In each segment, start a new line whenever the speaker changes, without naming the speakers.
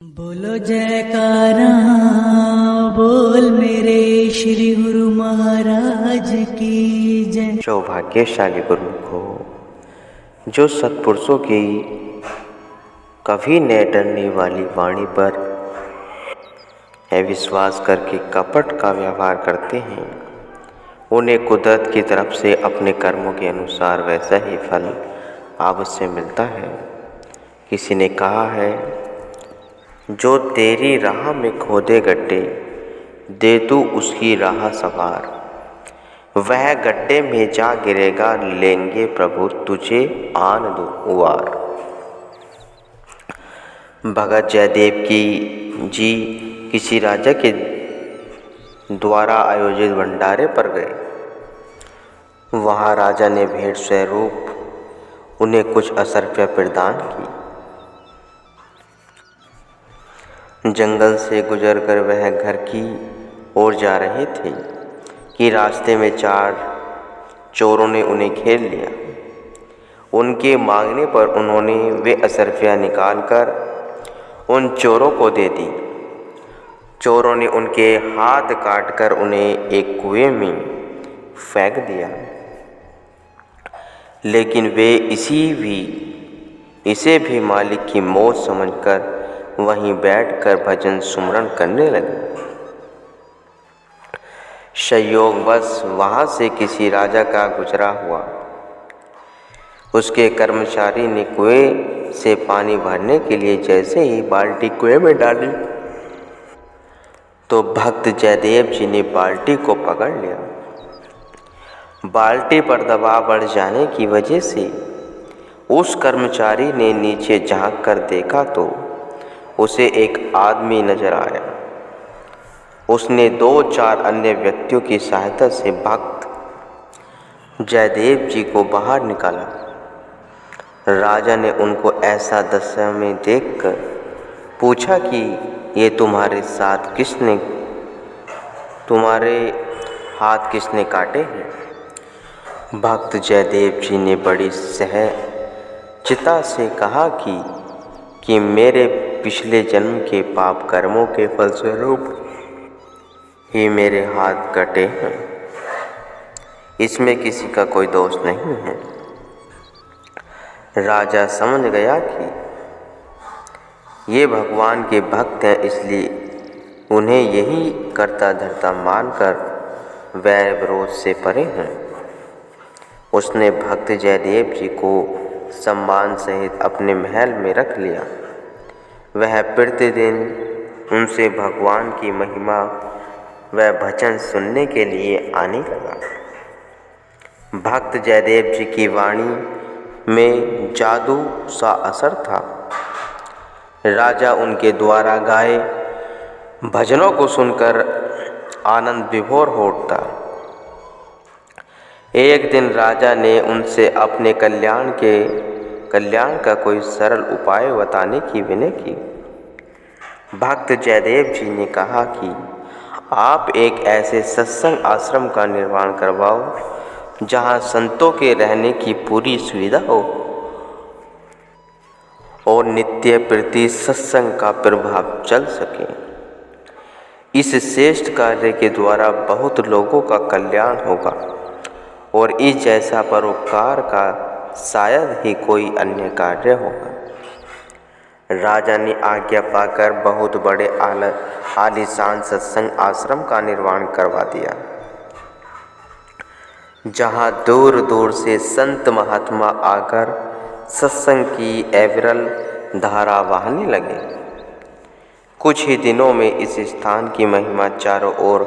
बोलो जयकारा, बोल मेरे श्री गुरु महाराज की जय।
सौभाग्यशाली गुरुमुख हो जो सत्पुरुषों की कभी न डरने वाली वाणी पर विश्वास करके कपट का व्यवहार करते हैं। उन्हें कुदरत की तरफ से अपने कर्मों के अनुसार वैसा ही फल अवश्य मिलता है। किसी ने कहा है, जो तेरी राह में खोदे गड्ढे दे तू उसकी राह सवार, वह गड्ढे में जा गिरेगा लेंगे प्रभु तुझे आन दुआर। भगत जयदेव की जी किसी राजा के द्वारा आयोजित भंडारे पर गए। वहाँ राजा ने भेंट स्वरूप उन्हें कुछ असरफियाँ प्रदान की। जंगल से गुजरकर वह घर की ओर जा रहे थे कि रास्ते में 4 चोरों ने उन्हें घेर लिया। उनके मांगने पर उन्होंने वे असरफियाँ निकालकर उन चोरों को दे दी। चोरों ने उनके हाथ काटकर उन्हें एक कुएं में फेंक दिया, लेकिन वे इसे भी मालिक की मौत समझकर वहीं बैठकर भजन सुमरन करने लगे। संयोगवश वहां से किसी राजा का गुजरा हुआ। उसके कर्मचारी ने कुएं से पानी भरने के लिए जैसे ही बाल्टी कुएं में डाली तो भक्त जयदेव जी ने बाल्टी को पकड़ लिया। बाल्टी पर दबाव बढ़ जाने की वजह से उस कर्मचारी ने नीचे झांक कर देखा तो उसे एक आदमी नजर आया। उसने 2-4 अन्य व्यक्तियों की सहायता से भक्त जयदेव जी को बाहर निकाला। राजा ने उनको ऐसा दशा में देखकर पूछा कि ये तुम्हारे हाथ किसने काटे हैं। भक्त जयदेव जी ने बड़ी सहजता से कहा कि मेरे पिछले जन्म के पाप कर्मों के फलस्वरूप ही मेरे हाथ कटे हैं। इसमें किसी का कोई दोष नहीं है। राजा समझ गया कि ये भगवान के भक्त हैं, इसलिए उन्हें यही करता धरता मानकर वैर विरोध से परे हैं। उसने भक्त जयदेव जी को सम्मान सहित अपने महल में रख लिया। वह प्रतिदिन उनसे भगवान की महिमा व भजन सुनने के लिए आने लगा। भक्त जयदेव जी की वाणी में जादू सा असर था। राजा उनके द्वारा गाए भजनों को सुनकर आनंद विभोर हो उठता। एक दिन राजा ने उनसे अपने कल्याण का कोई सरल उपाय बताने की विनय की। भक्त जयदेव जी ने कहा कि आप एक ऐसे सत्संग आश्रम का निर्माण करवाओ जहाँ संतों के रहने की पूरी सुविधा हो और नित्य प्रति सत्संग का प्रभाव चल सके। इस श्रेष्ठ कार्य के द्वारा बहुत लोगों का कल्याण होगा और इस जैसा परोपकार का शायद ही कोई अन्य कार्य होगा। राजा ने आज्ञा पाकर बहुत बड़े आलीशान सत्संग आश्रम का निर्माण करवा दिया, जहाँ दूर दूर से संत महात्मा आकर सत्संग की अविरल धारा बहाने लगे। कुछ ही दिनों में इस स्थान की महिमा चारों ओर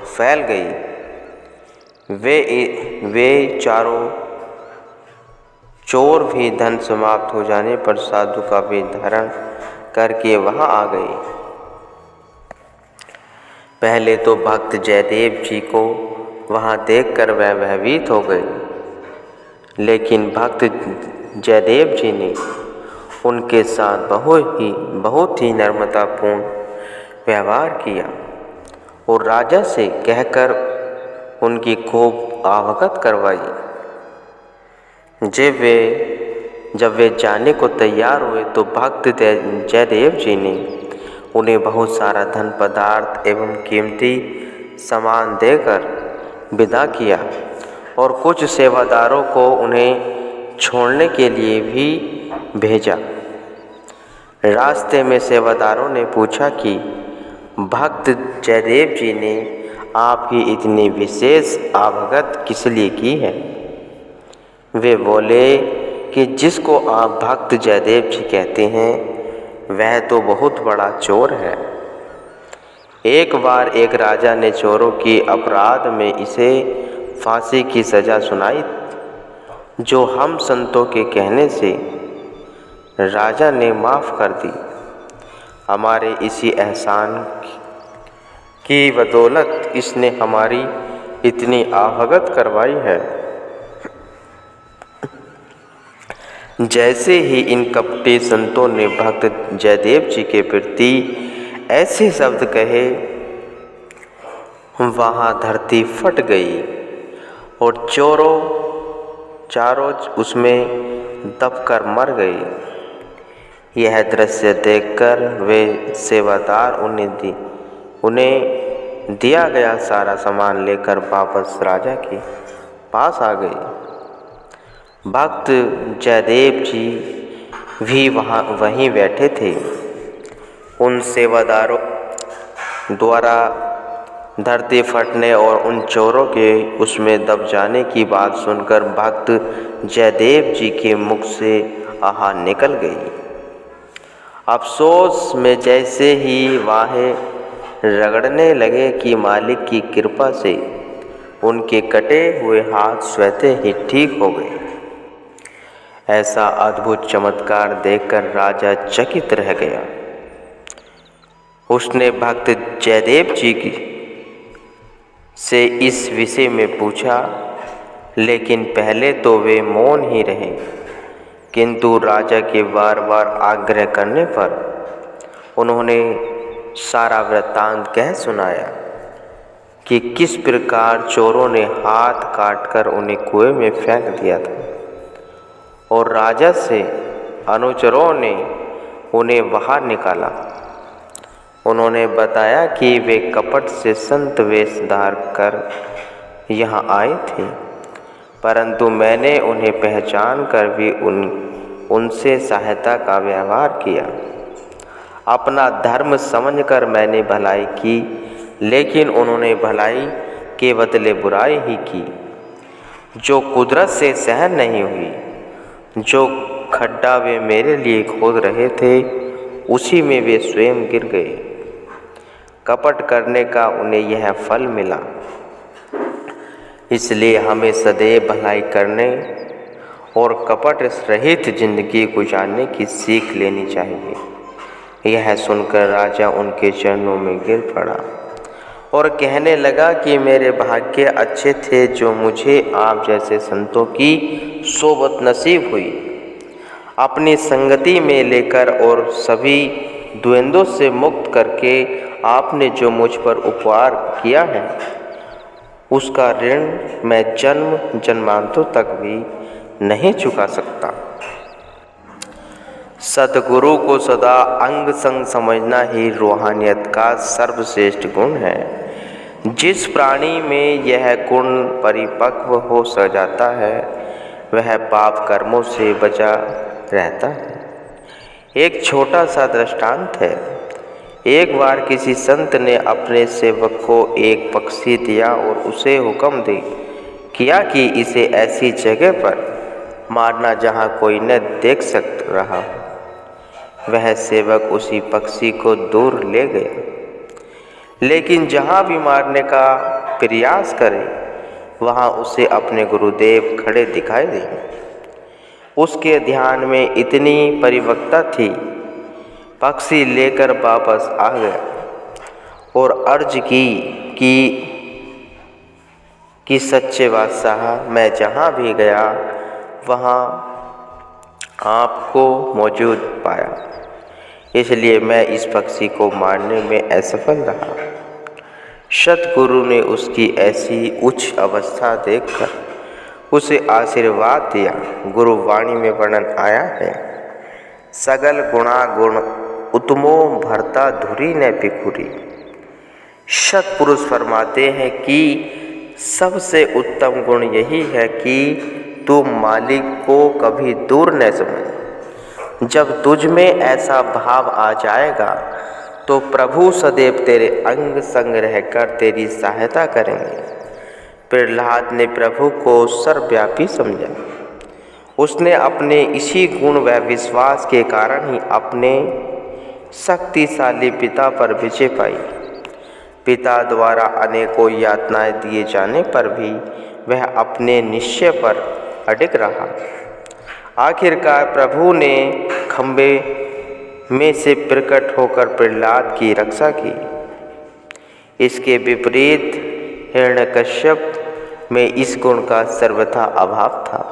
फैल गई। वे चारों चोर भी धन समाप्त हो जाने पर साधु का वेश धारण करके वहां आ गए। पहले तो भक्त जयदेव जी को वहां देखकर वह भयभीत हो गए, लेकिन भक्त जयदेव जी ने उनके साथ बहुत ही नम्रतापूर्ण व्यवहार किया और राजा से कहकर उनकी खूब अवगत करवाई। जब वे जाने को तैयार हुए तो भक्त जयदेव जी ने उन्हें बहुत सारा धन पदार्थ एवं कीमती सामान देकर विदा किया और कुछ सेवादारों को उन्हें छोड़ने के लिए भी भेजा। रास्ते में सेवादारों ने पूछा कि भक्त जयदेव जी ने आपकी इतनी विशेष आवभगत किस लिए की है? वे बोले कि जिसको आप भक्त जयदेव जी कहते हैं वह तो बहुत बड़ा चोर है। एक बार एक राजा ने चोरों की अपराध में इसे फांसी की सज़ा सुनाई, जो हम संतों के कहने से राजा ने माफ़ कर दी। हमारे इसी एहसान की बदौलत इसने हमारी इतनी आवभगत करवाई है। जैसे ही इन कपटी संतों ने भक्त जयदेव जी के प्रति ऐसे शब्द कहे, वहाँ धरती फट गई और चोरों चारों उसमें दबकर मर गए। यह दृश्य देखकर वे सेवादार उन्हें दिया गया सारा सामान लेकर वापस राजा के पास आ गए। भक्त जयदेव जी भी वहीं बैठे थे। उन सेवादारों द्वारा धरती फटने और उन चोरों के उसमें दब जाने की बात सुनकर भक्त जयदेव जी के मुख से आहा निकल गई। अफसोस में जैसे ही वाहे रगड़ने लगे कि मालिक की कृपा से उनके कटे हुए हाथ स्वतः ही ठीक हो गए। ऐसा अद्भुत चमत्कार देखकर राजा चकित रह गया। उसने भक्त जयदेव जी से इस विषय में पूछा, लेकिन पहले तो वे मौन ही रहे, किंतु राजा के बार बार आग्रह करने पर उन्होंने सारा वृत्तांत कह सुनाया कि किस प्रकार चोरों ने हाथ काटकर उन्हें कुएं में फेंक दिया था और राजा से अनुचरों ने उन्हें बाहर निकाला। उन्होंने बताया कि वे कपट से संत वेश धार कर यहाँ आए थे, परंतु मैंने उन्हें पहचान कर भी उनसे सहायता का व्यवहार किया। अपना धर्म समझकर मैंने भलाई की, लेकिन उन्होंने भलाई के बदले बुराई ही की, जो कुदरत से सहन नहीं हुई। जो खड्डा वे मेरे लिए खोद रहे थे, उसी में वे स्वयं गिर गए। कपट करने का उन्हें यह फल मिला। इसलिए हमें सदैव भलाई करने और कपट रहित जिंदगी गुजारने की सीख लेनी चाहिए। यह सुनकर राजा उनके चरणों में गिर पड़ा और कहने लगा कि मेरे भाग्य अच्छे थे जो मुझे आप जैसे संतों की सोबत नसीब हुई। अपनी संगति में लेकर और सभी द्वंद्वों से मुक्त करके आपने जो मुझ पर उपकार किया है, उसका ऋण मैं जन्म जन्मांतरों तक भी नहीं चुका सकता। सतगुरु को सदा अंग संग समझना ही रूहानियत का सर्वश्रेष्ठ गुण है। जिस प्राणी में यह गुण परिपक्व हो जाता है, वह पाप कर्मों से बचा रहता है। एक छोटा सा दृष्टांत है। एक बार किसी संत ने अपने सेवक को एक पक्षी दिया और उसे हुक्म किया कि इसे ऐसी जगह पर मारना जहाँ कोई न देख रहा हो। वह सेवक उसी पक्षी को दूर ले गया, लेकिन जहाँ भी मारने का प्रयास करे, वहाँ उसे अपने गुरुदेव खड़े दिखाई दिए। उसके ध्यान में इतनी परिपक्वता थी, पक्षी लेकर वापस आ गया और अर्ज कि सच्चे बादशाह, मैं जहाँ भी गया वहाँ आपको मौजूद पाया, इसलिए मैं इस पक्षी को मारने में असफल रहा। सतगुरु ने उसकी ऐसी उच्च अवस्था देखकर उसे आशीर्वाद दिया। गुरुवाणी में वर्णन आया है, सगल गुणागुण उत्तमो भरता धुरी न पिखुरी। सत्पुरुष फरमाते हैं कि सबसे उत्तम गुण यही है कि तू मालिक को कभी दूर न समझ। जब तुझ में ऐसा भाव आ जाएगा तो प्रभु सदैव तेरे अंग संग रहकर तेरी सहायता करेंगे। प्रहलाद ने प्रभु को सर्वव्यापी समझा। उसने अपने इसी गुण व विश्वास के कारण ही अपने शक्तिशाली पिता पर विजय पाई। पिता द्वारा अनेकों यातनाएं दिए जाने पर भी वह अपने निश्चय पर अडिग रहा। आखिरकार प्रभु ने खंबे में से प्रकट होकर प्रहलाद की रक्षा की। इसके विपरीत हिरण्यकश्यप में इस गुण का सर्वथा अभाव था।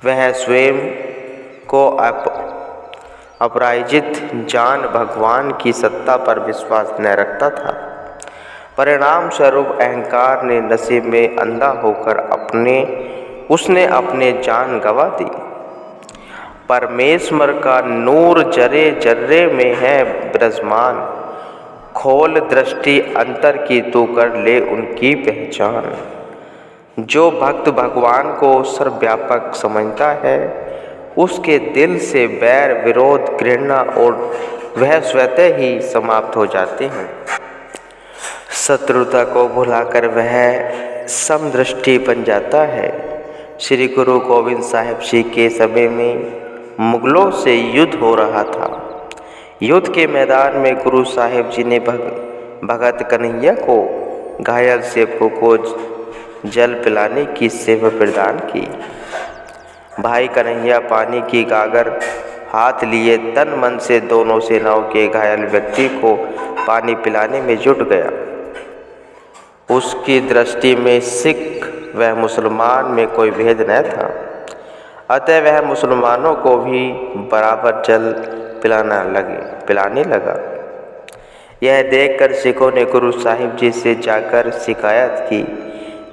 वह स्वयं को अपराजित जान भगवान की सत्ता पर विश्वास न रखता था। परिणाम स्वरूप अहंकार ने नशे में अंधा होकर उसने अपने जान गंवा दी। परमेश्वर का नूर जरे जर्रे में है विराजमान। खोल दृष्टि अंतर की तू कर ले उनकी पहचान। जो भक्त भगवान को सर्वव्यापक समझता है उसके दिल से बैर विरोध घृणा और वह स्वतः ही समाप्त हो जाते हैं। शत्रुता को भुलाकर वह समदृष्टि बन जाता है। श्री गुरु गोविंद साहिब जी के समय में मुगलों से युद्ध हो रहा था। युद्ध के मैदान में गुरु साहिब जी ने भगत कन्हैया को घायल सेवकों को जल पिलाने की सेवा प्रदान की। भाई कन्हैया पानी की गागर हाथ लिए तन मन से दोनों सेनाओं के घायल व्यक्ति को पानी पिलाने में जुट गया। उसकी दृष्टि में सिख व मुसलमान में कोई भेद न था, अतः वह मुसलमानों को भी बराबर जल पिलाने लगा। यह देखकर सिखों ने गुरु साहिब जी से जाकर शिकायत की,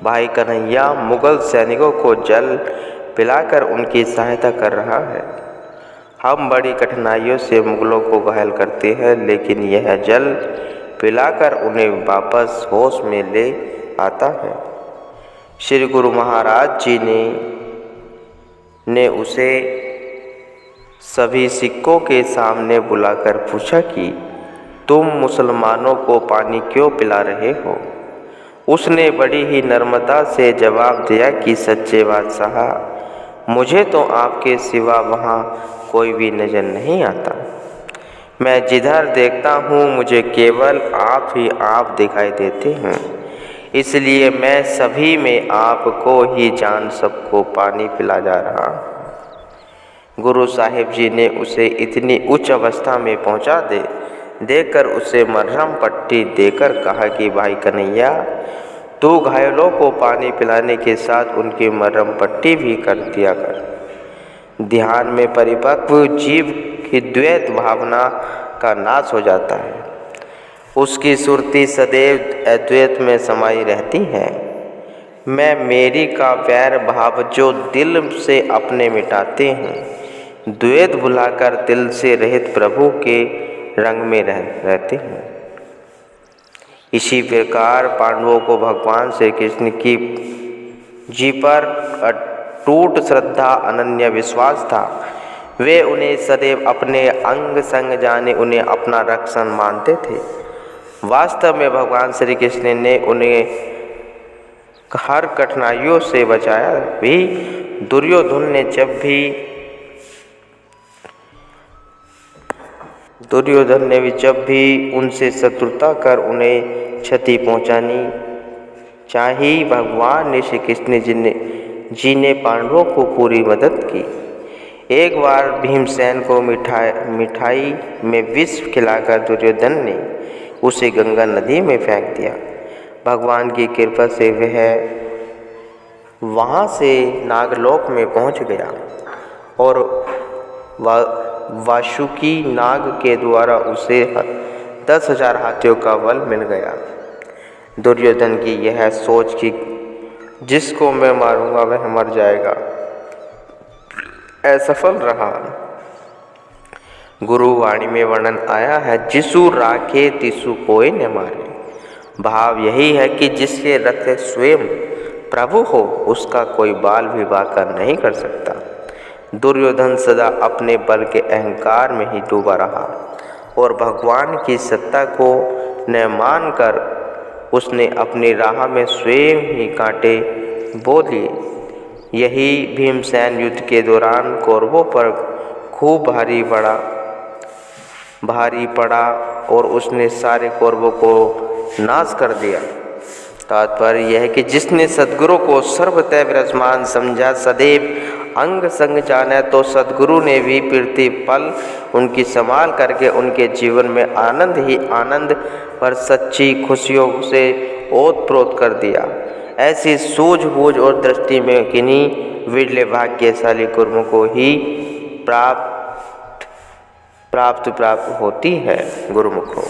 भाई कन्हैया मुगल सैनिकों को जल पिलाकर उनकी सहायता कर रहा है। हम बड़ी कठिनाइयों से मुगलों को घायल करते हैं, लेकिन यह जल पिलाकर उन्हें वापस होश में ले आता है। श्री गुरु महाराज जी ने उसे सभी सिखों के सामने बुलाकर पूछा कि तुम मुसलमानों को पानी क्यों पिला रहे हो। उसने बड़ी ही नम्रता से जवाब दिया कि सच्चे बादशाह, मुझे तो आपके सिवा वहाँ कोई भी नज़र नहीं आता। मैं जिधर देखता हूँ मुझे केवल आप ही आप दिखाई देते हैं, इसलिए मैं सभी में आपको ही जान सबको पानी पिला जा रहा हूँ। गुरु साहिब जी ने उसे इतनी उच्च अवस्था में पहुँचा देकर उसे मरहम पट्टी देकर कहा कि भाई कन्हैया, तू घायलों को पानी पिलाने के साथ उनकी मरहम पट्टी भी कर दिया कर। ध्यान में परिपक्व जीव की द्वैत भावना का नाश हो जाता है। उसकी सुरती सदैव अद्वैत में समाई रहती है। मैं मेरी का वैर भाव जो दिल से अपने मिटाते हैं, द्वैत भुलाकर दिल से रहित प्रभु के रंग में रहते हैं। इसी प्रकार पांडवों को भगवान श्री कृष्ण की जी पर अटूट श्रद्धा अनन्य विश्वास था। वे उन्हें सदैव अपने अंग संग जाने उन्हें अपना रक्षण मानते थे। वास्तव में भगवान श्री कृष्ण ने उन्हें हर कठिनाइयों से बचाया भी। दुर्योधन ने जब भी उनसे शत्रुता कर उन्हें क्षति पहुंचानी चाहिए, भगवान ने श्री कृष्ण जी ने पांडवों को पूरी मदद की। एक बार भीमसेन को मिठाई में विष खिलाकर दुर्योधन ने उसे गंगा नदी में फेंक दिया। भगवान की कृपा से वह वहाँ से नागलोक में पहुँच गया और वासुकी नाग के द्वारा उसे 10,000 हाथियों का बल मिल गया। दुर्योधन की यह सोच कि जिसको मैं मारूंगा वह मर जाएगा, असफल रहा। गुरुवाणी में वर्णन आया है, जिसु राखे तिसु कोई न मारे। भाव यही है कि जिसके रथ स्वयं प्रभु हो उसका कोई बाल भी वाका नहीं कर सकता। दुर्योधन सदा अपने बल के अहंकार में ही डूबा रहा और भगवान की सत्ता को न मानकर उसने अपनी राह में स्वयं ही कांटे बो लिए। यही भीमसेन युद्ध के दौरान कौरवों पर खूब भारी पड़ा और उसने सारे कौरवों को नाश कर दिया। तात्पर्य यह है कि जिसने सद्गुरु को सर्वतः विराजमान समझा, सदैव अंग संग जाना, तो सद्गुरु ने भी प्रतिपल उनकी संभाल करके उनके जीवन में आनंद ही आनंद पर सच्ची खुशियों से ओतप्रोत कर दिया। ऐसी सूझबूझ और दृष्टि में किन्हीं विरले भाग्यशाली गुरुओं को ही प्राप्त होती है गुरुमुखों।